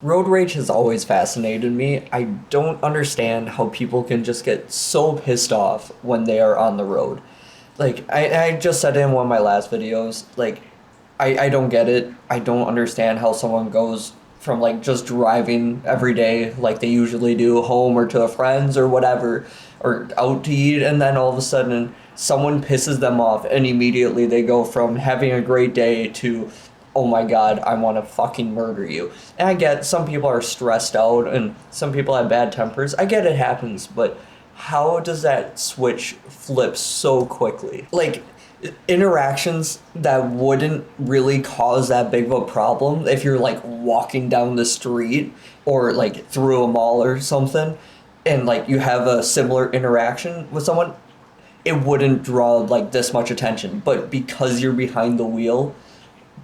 Road rage has always fascinated me. I don't understand how people can just get so pissed off when they are on the road. Like, I just said in one of my last videos, like, I don't get it. I don't understand how someone goes from, like, just driving every day like they usually do, home or to a friend's or whatever, or out to eat, and then all of a sudden someone pisses them off, and immediately they go from having a great day to, oh my god, I want to fucking murder you. And I get some people are stressed out and some people have bad tempers. I get it happens, but how does that switch flip so quickly? Like, interactions that wouldn't really cause that big of a problem if you're like walking down the street or like through a mall or something, and like you have a similar interaction with someone, it wouldn't draw like this much attention. But because you're behind the wheel,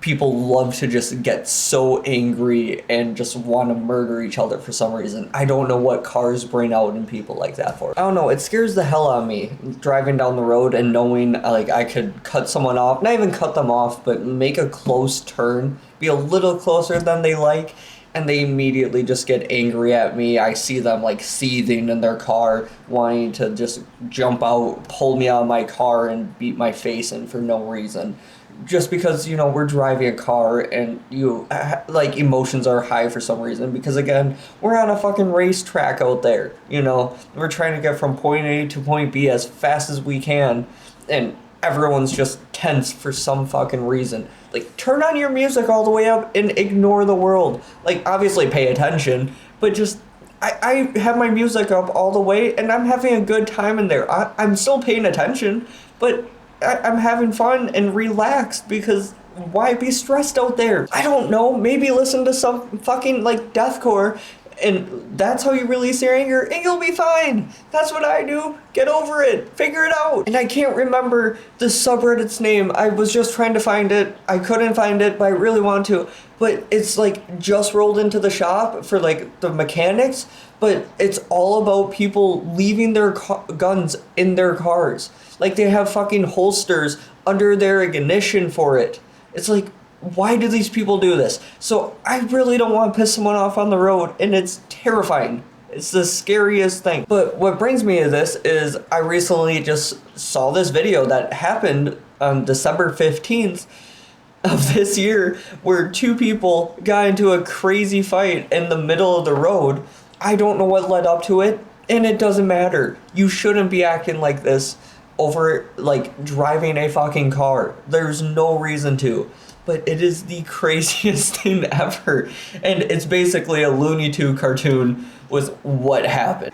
people love to just get so angry and just want to murder each other for some reason. I don't know what cars bring out in people like that for. I don't know, it scares the hell out of me driving down the road and knowing like I could cut someone off, not even cut them off, but make a close turn, be a little closer than they like, and they immediately just get angry at me. I see them like seething in their car, wanting to just jump out, pull me out of my car, and beat my face in for no reason. Just because, you know, we're driving a car and you like emotions are high for some reason, because again, we're on a fucking racetrack out there, you know, we're trying to get from point A to point B as fast as we can, and everyone's just tense for some fucking reason. Like, turn on your music all the way up and ignore the world. Like, obviously pay attention, but just I have my music up all the way and I'm having a good time in there. I'm still paying attention, but I'm having fun and relaxed, because why be stressed out there? I don't know, maybe listen to some fucking like deathcore, and that's how you release your anger, and you'll be fine. That's what I do. Get over it. Figure it out. And I can't remember the subreddit's name. I was just trying to find it. I couldn't find it, but I really want to. But it's like just rolled into the shop for like the mechanics, but it's all about people leaving their guns in their cars. Like, they have fucking holsters under their ignition for it. It's like, why do these people do this? So I really don't want to piss someone off on the road, and it's terrifying. It's the scariest thing. But what brings me to this is I recently just saw this video that happened on December 15th of this year, where two people got into a crazy fight in the middle of the road. I don't know what led up to it, and it doesn't matter. You shouldn't be acting like this over like driving a fucking car. There's no reason to. But it is the craziest thing ever. And it's basically a Looney Tunes cartoon with what happened.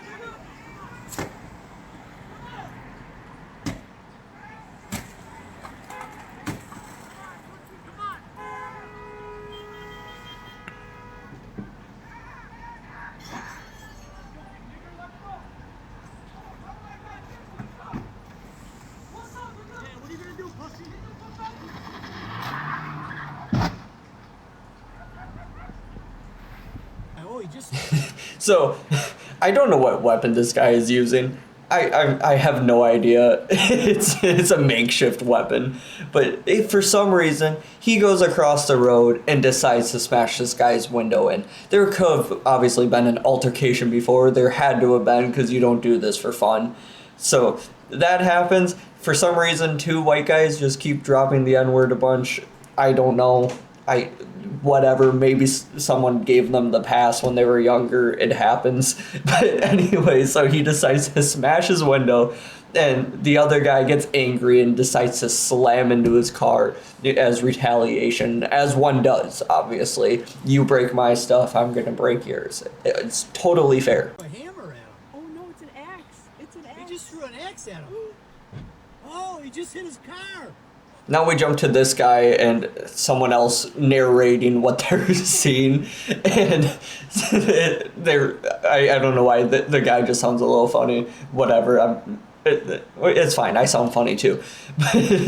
So, I don't know what weapon this guy is using. I have no idea. It's a makeshift weapon. But for some reason, he goes across the road and decides to smash this guy's window in. There could have obviously been an altercation before. There had to have been, because you don't do this for fun. So that happens. For some reason, two white guys just keep dropping the N-word a bunch. I don't know. Whatever, maybe someone gave them the pass when they were younger. It happens. But anyway, so he decides to smash his window, and the other guy gets angry and decides to slam into his car as retaliation, as one does, obviously. You break my stuff, I'm gonna break yours. It's totally fair. A hammer at him. Oh no, it's an axe. It's an axe. He just threw an axe at him. Oh, he just hit his car. Now we jump to this guy and someone else narrating what they're seeing, and I don't know why the guy just sounds a little funny. Whatever, it's fine. I sound funny too.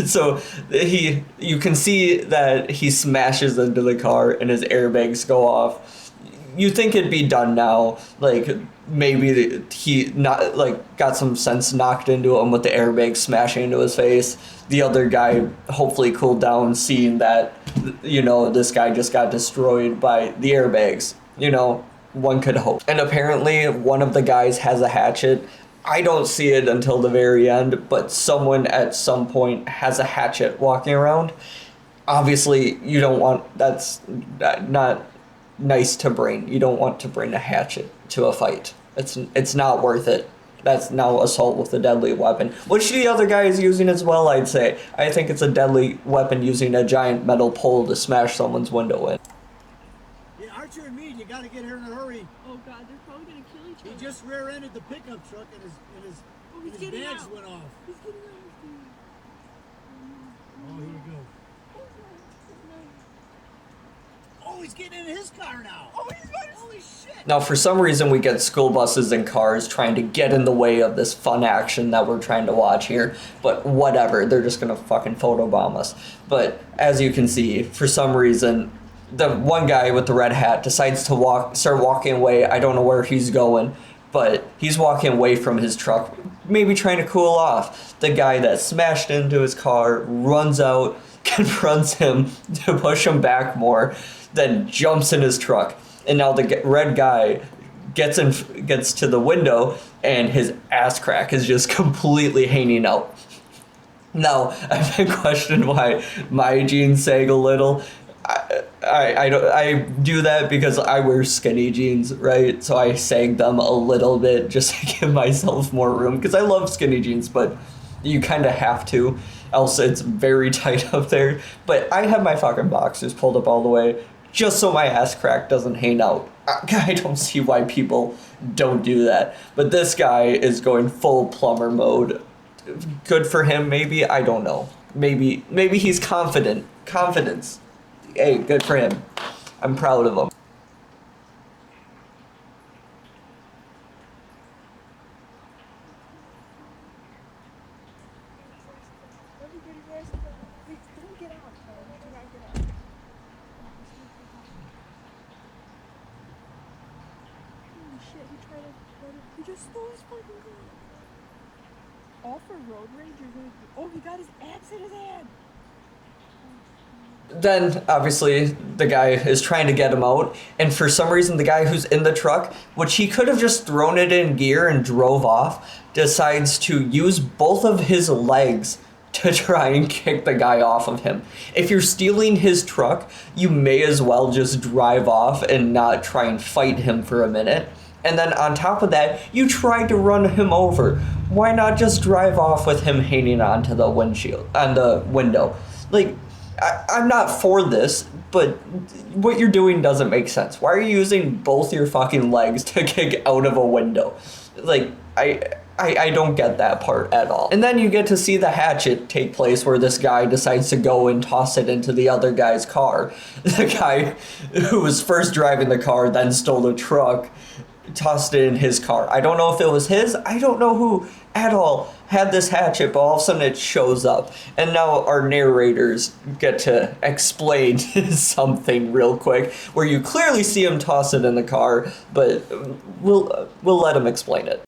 So you can see that he smashes into the car and his airbags go off. You think it'd be done now, like maybe he not like got some sense knocked into him with the airbag smashing into his face. The other guy hopefully cooled down, seeing that, you know, this guy just got destroyed by the airbags. You know, one could hope. And apparently one of the guys has a hatchet. I don't see it until the very end, but someone at some point has a hatchet walking around. Obviously, you don't want, that's not nice to bring. You don't want to bring a hatchet to a fight. It's not worth it. That's now assault with a deadly weapon, which the other guy is using as well, I'd say. I think it's a deadly weapon using a giant metal pole to smash someone's window in. Yeah, Archer and Mead, you gotta get here in a hurry. Oh god, they're probably gonna kill each He other. just rear-ended the pickup truck and his Oh, he's his getting bags out. went off. He's getting out. Oh, here we go. Oh, he's getting in his car now. Oh, he's about to... Holy shit. Now, for some reason, we get school buses and cars trying to get in the way of this fun action that we're trying to watch here. But whatever, they're just gonna fucking photobomb us. But as you can see, for some reason, the one guy with the red hat decides to start walking away. I don't know where he's going, but he's walking away from his truck, maybe trying to cool off. The guy that smashed into his car runs out, confronts him to push him back more, then jumps in his truck. And now the red guy gets to the window, and his ass crack is just completely hanging out. Now, I've been questioned why my jeans sag a little. I do that because I wear skinny jeans, right? So I sag them a little bit just to give myself more room, because I love skinny jeans, but you kind of have to, else it's very tight up there. But I have my fucking boxers pulled up all the way just so my ass crack doesn't hang out. I don't see why people don't do that. But this guy is going full plumber mode. Good for him, maybe. I don't know. Maybe he's confident. Confidence. Hey, good for him. I'm proud of him. Everybody rest up. Wait, don't get out. Do not get out. Holy shit, he just stole his fucking car. All for road rage, you're gonna oh, he got his axe in his hand. Then, obviously, the guy is trying to get him out, and for some reason, the guy who's in the truck, which he could have just thrown it in gear and drove off, decides to use both of his legs to try and kick the guy off of him. If you're stealing his truck, you may as well just drive off and not try and fight him for a minute. And then on top of that, you tried to run him over. Why not just drive off with him hanging onto the window? Like, I'm not for this, but what you're doing doesn't make sense. Why are you using both your fucking legs to kick out of a window? Like, I don't get that part at all. And then you get to see the hatchet take place where this guy decides to go and toss it into the other guy's car. The guy who was first driving the car then stole the truck, tossed it in his car. I don't know if it was his. I don't know who at all had this hatchet, but all of a sudden it shows up. And now our narrators get to explain something real quick, where you clearly see him toss it in the car, but we'll let him explain it.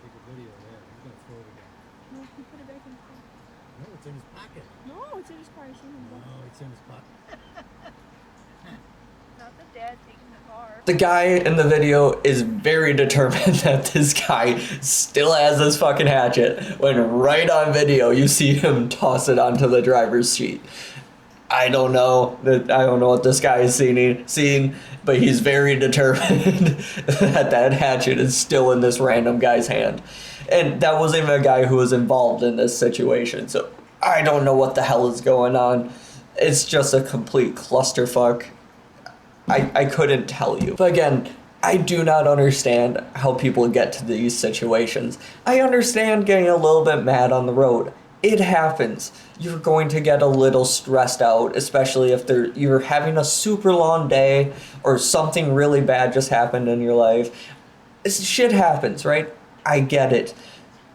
Take a video there. He's gonna throw it again. No, he put it back in his car. No, it's in his pocket. No, it's in his car. I seen him go. No, it's in his pocket. Not the dad taking the car. The guy in the video is very determined that this guy still has this fucking hatchet, when right on video you see him toss it onto the driver's seat. I don't know what this guy is seeing, but he's very determined that hatchet is still in this random guy's hand. And that wasn't even a guy who was involved in this situation, so I don't know what the hell is going on. It's just a complete clusterfuck. I couldn't tell you. But again, I do not understand how people get to these situations. I understand getting a little bit mad on the road. It happens. You're going to get a little stressed out, especially if you're having a super long day or something really bad just happened in your life. Shit happens, right? I get it.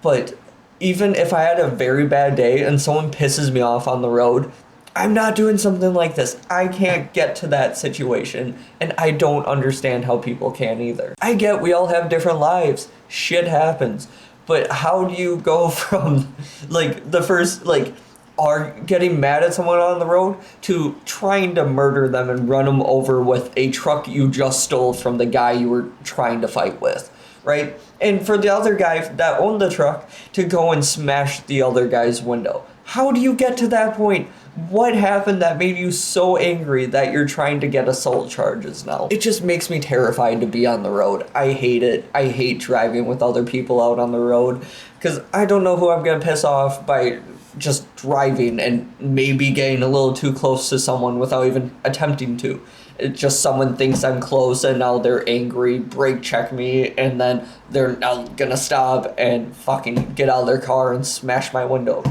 But even if I had a very bad day and someone pisses me off on the road, I'm not doing something like this. I can't get to that situation, and I don't understand how people can either. I get we all have different lives. Shit happens. But how do you go from, like, the first, like, are getting mad at someone on the road to trying to murder them and run them over with a truck you just stole from the guy you were trying to fight with, right? And for the other guy that owned the truck to go and smash the other guy's window. How do you get to that point? What happened that made you so angry that you're trying to get assault charges now? It just makes me terrified to be on the road. I hate it. I hate driving with other people out on the road because I don't know who I'm going to piss off by just driving and maybe getting a little too close to someone without even attempting to. It's just someone thinks I'm close and now they're angry, brake check me, and then they're now gonna stop and fucking get out of their car and smash my window.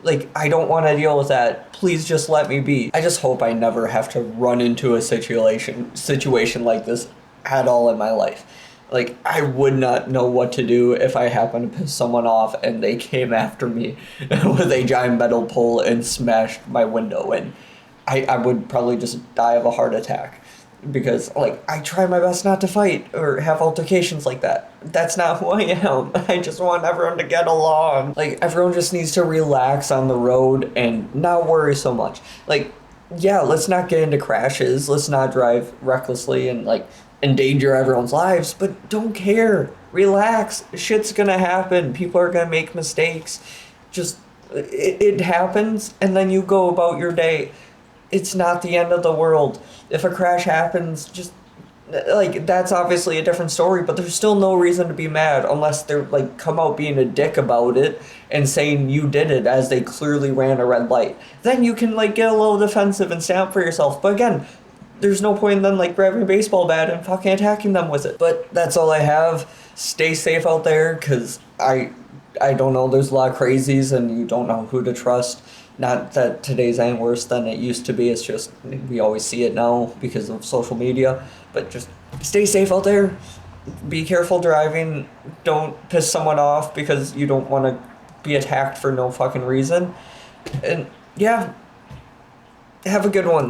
Like, I don't want to deal with that. Please just let me be. I just hope I never have to run into a situation like this at all in my life. Like, I would not know what to do if I happened to piss someone off and they came after me with a giant metal pole and smashed my window in. I would probably just die of a heart attack. Because, like, I try my best not to fight or have altercations like that. That's not who I am. I just want everyone to get along. Like, everyone just needs to relax on the road and not worry so much. Like, yeah, let's not get into crashes. Let's not drive recklessly and, like, endanger everyone's lives. But don't care. Relax. Shit's gonna happen. People are gonna make mistakes. Just, it happens, and then you go about your day. It's not the end of the world. If a crash happens, just, like, that's obviously a different story, but there's still no reason to be mad unless they're, like, come out being a dick about it and saying you did it as they clearly ran a red light. Then you can, like, get a little defensive and stand up for yourself. But again, there's no point in them, like, grabbing a baseball bat and fucking attacking them with it. But that's all I have. Stay safe out there, because I don't know, there's a lot of crazies and you don't know who to trust. Not that today's any worse than it used to be, it's just we always see it now because of social media. But just stay safe out there. Be careful driving. Don't piss someone off because you don't want to be attacked for no fucking reason. And yeah, have a good one.